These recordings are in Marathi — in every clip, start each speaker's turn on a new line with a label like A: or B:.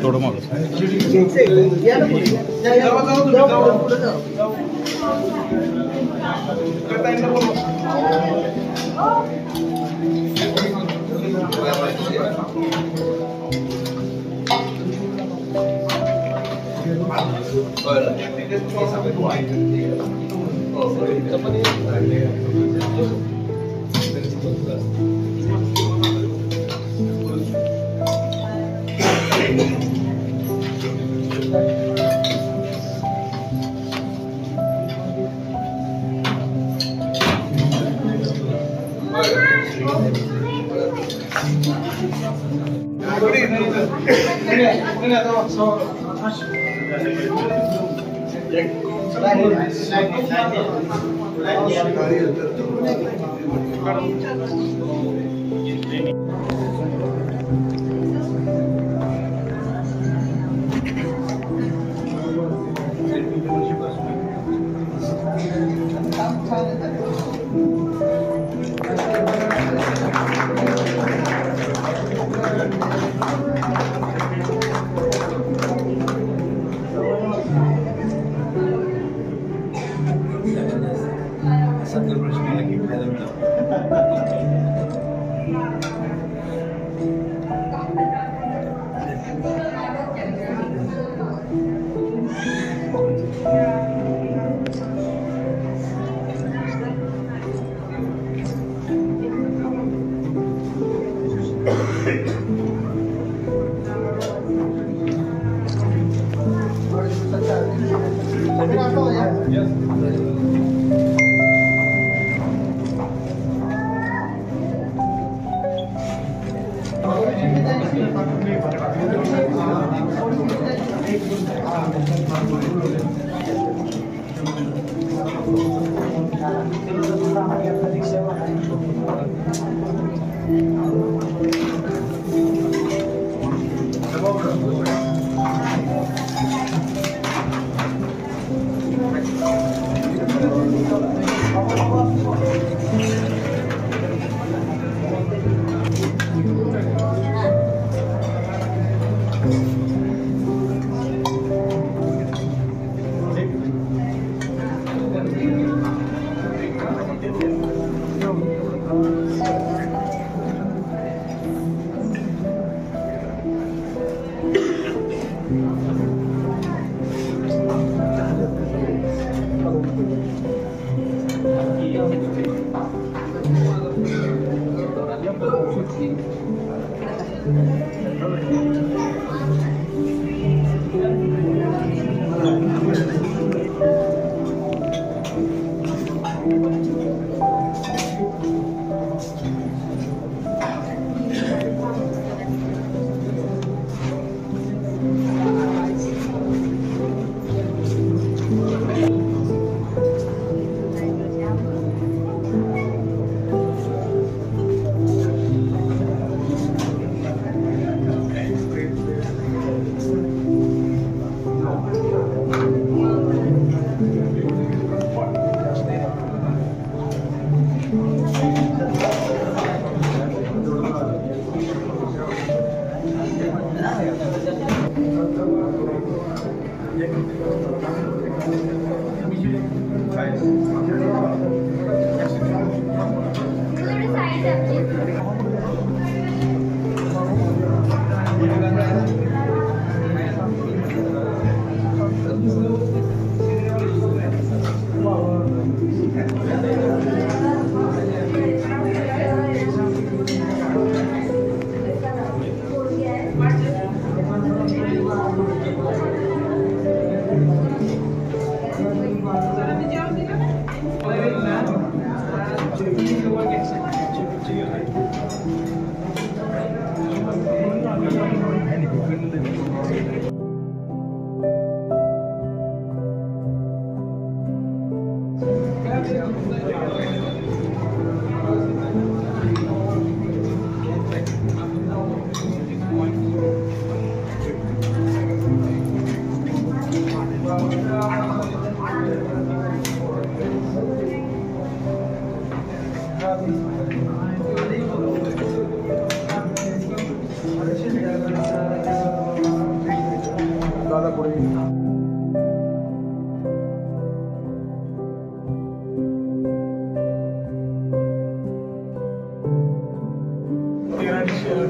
A: थोडं मग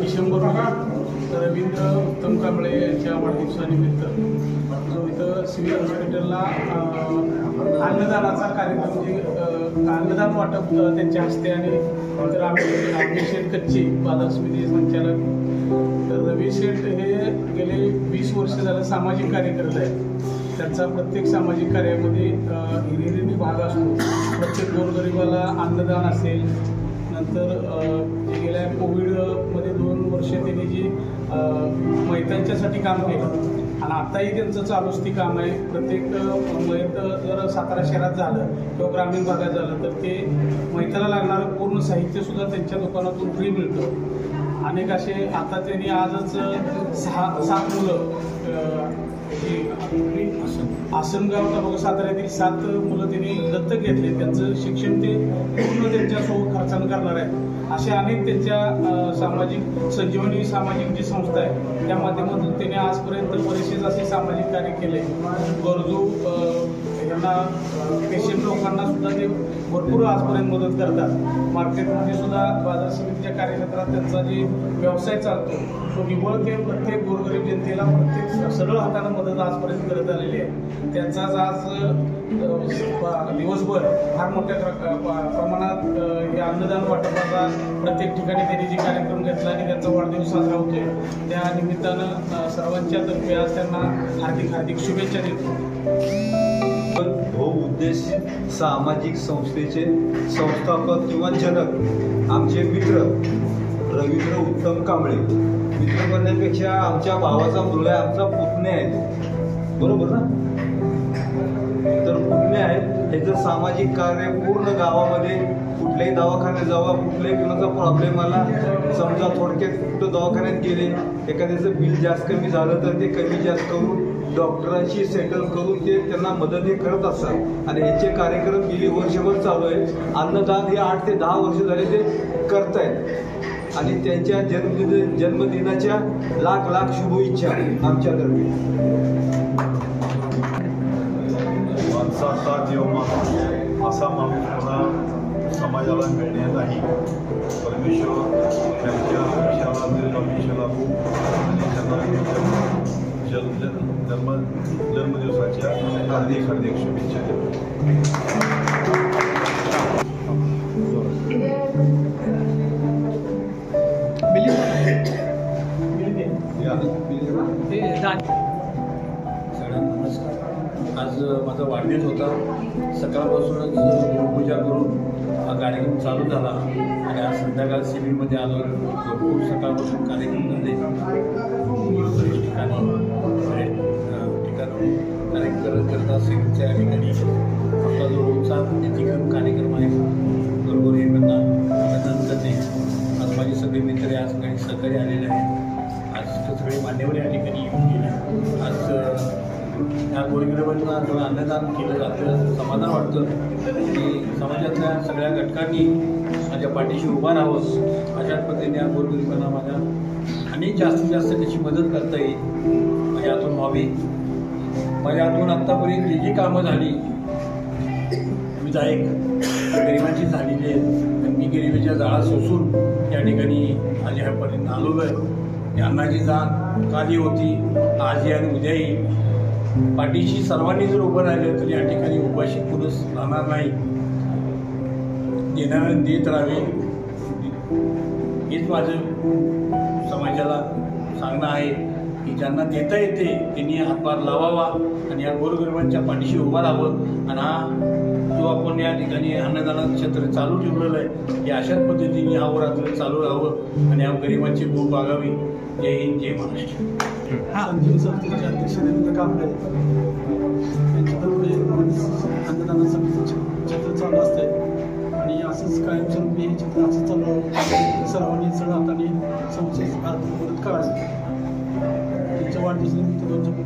A: डिसेंबर रवींद्र उत्तम कांबळे यांच्या वाढदिवसानिमित्त जो इथं सिव्हिल हॉस्पिटलला अन्नदानाचा कार्यक्रम म्हणजे अन्नदान वाटप त्यांच्या हस्ते आणि तर आम्ही शेठ कच्चे बाजार समिती संचालक तर रवी शेठ हे गेले 20 वर्ष झालं सामाजिक कार्य करत आहेत। त्यांचा प्रत्येक सामाजिक कार्यामध्ये हिरिरीने भाग असतो। प्रत्येक गोरगरिबाला अन्नदान असेल, नंतर गेल्या कोविडमध्ये 2 वर्ष त्यांनी जी मैतांच्यासाठी काम केलं आणि आताही त्यांचं चालूच ती काम आहे। प्रत्येक मैत जर सातारा शहरात झालं किंवा ग्रामीण भागात झालं तर ते मैताला लागणारं पूर्ण साहित्यसुद्धा त्यांच्या दुकानातून फ्री मिळतं। अनेक असे आता त्यांनी आजच 7 मुलं आसनगाव तालुका साताऱ्यातील 7 मुलं त्यांनी दत्तक घेतले। त्यांचं शिक्षण ते पूर्ण त्यांच्यासोबत खर्चानं करणार आहे। अशा अनेक त्यांच्या सामाजिक संजीवनी सामाजिक जी संस्था आहे त्या माध्यमातून त्यांनी आजपर्यंत बरेचसे असे सामाजिक कार्य केले। गरजू यांना पेशंट लोकांना सुद्धा ते भरपूर आजपर्यंत मदत करतात। मार्केटमध्ये सुद्धा बाजार समितीच्या कार्यक्षेत्रात त्यांचा जे व्यवसाय चालतो तो निव्वळ ते प्रत्येक गोरगरीब जनतेला प्रत्येक सरळ हाताने मदत आजपर्यंत करत आलेली आहे। त्यांचाच आज दिवसभर फार मोठ्या प्रमाणात हे अन्नदान वाटपाचा प्रत्येक ठिकाणी त्यांनी जे कार्यक्रम घेतला आणि त्यांचा वाढदिवस साजरा होतोय त्या निमित्तानं सर्वांच्या तर्फे आज त्यांना हार्दिक शुभेच्छा देतो।
B: बहुउद्देशित सामाजिक संस्थेचे संस्थापक किंवा जनक आमचे मित्र रवींद्र उत्तम कांबळे। मित्र म्हणण्यापेक्षा आमच्या भावाचा मुलगा आहे, आमचा पुतण्या आहे, बरोबर ना? तर पुतण्या आहे, त्याचं सामाजिक कार्य पूर्ण गावामध्ये कुठल्याही दवाखान्यात जावा, कुठल्याही कुणाचा प्रॉब्लेम आला, समजा थोडक्यात कुठं दवाखान्यात गेले, एखाद्याचं बिल जास्त कमी झालं तर ते कमी जास्त करून डॉक्टरांशी सेटल करून ते त्यांना मदत हे करत असतात आणि ह्याचे कार्यक्रम गेली वर्षभर चालू आहे। अन्नदान हे 8 ते 10 वर्ष झाले ते करतायत आणि त्यांच्या जन्मदिनाच्या लाख शुभेच्छा आमच्यातर्फे।
C: माणसाचा जीवमान असा माणूस पुन्हा समाजाला मिळणे नाही। परमेश्वर त्यांच्या आयुष्याला दीर्घायुष्य लाभो आणि त्यांना जन्मदिवसाच्या हार्दिक शुभेच्छा देतो।
D: सगळ्यांना नमस्कार। आज माझा वाढदिवस होता। सकाळपासूनच देवपूजा करून हा कार्यक्रम चालू झाला आणि आज संध्याकाळ सिव्हिलमध्ये आलो। भरपूर सकाळपासून कार्यक्रम झाले, बरेच ठिकाणी कार्यक्रम करता सिव्हिलच्या ठिकाणी आपला जो रोजचा नित्यक्रम कार्यक्रम आहे गोरगरिबांना अन्नदान करणे। आज माझे सगळे मित्र या ठिकाणी सहकारी आलेले आहेत। आज सगळे मान्यवर या ठिकाणी येऊन गेले। आज ह्या गोरगरिबांना जेव्हा अन्नदान केलं जातं समाधान वाटतं की समाजातल्या सगळ्या घटकांनी माझ्या पाठीशी उभा राहावं। अशा पद्धतीने या गोरगरिबांना माझ्या आणि जास्तीत जास्त त्याची मदत करता येईल माझ्या हातून व्हावी। माझ्या हातून आत्तापर्यंत जी कामं झाली विधायक गरिबांची झालेली आहेत, मी गरिबीच्या जाळा सोसून या ठिकाणी आज ह्यापर्यंत आलो आहे। अन्नाची जाण काली होती, आजही आणि उद्याही पाठीशी सर्वांनी जर उभं राहिलं तर या ठिकाणी उपाशी पुरुष राहणार नाही। देणाऱ्या देत राहावे हेच माझं समाजाला सांगणं आहे की ज्यांना देता येते त्यांनी हातभार लावावा आणि या गोरगरिबांच्या पाठीशी उभा राहावं। आणि हा जो आपण या ठिकाणी अन्नदानाचं क्षेत्र चालू ठेवलेलं आहे हे अशाच पद्धतीने अहोरात्र चालू राहावं आणि या गरिबांची भूक भागावी। जय हिंद, जय महाराष्ट्र।
E: संजीव संस्थेचे अध्यक्ष रवींद्र कांबळे यांच्यातर्फे अन्नदान समितीचे चित्र चालू असते आणि असंच कायमस्वरूपी हे चित्र असं चालू सर्वांनी चढ हाताने संस्थेस मदत करावी. त्यांच्या वाढदिवसानिमित्त 2 शब्द.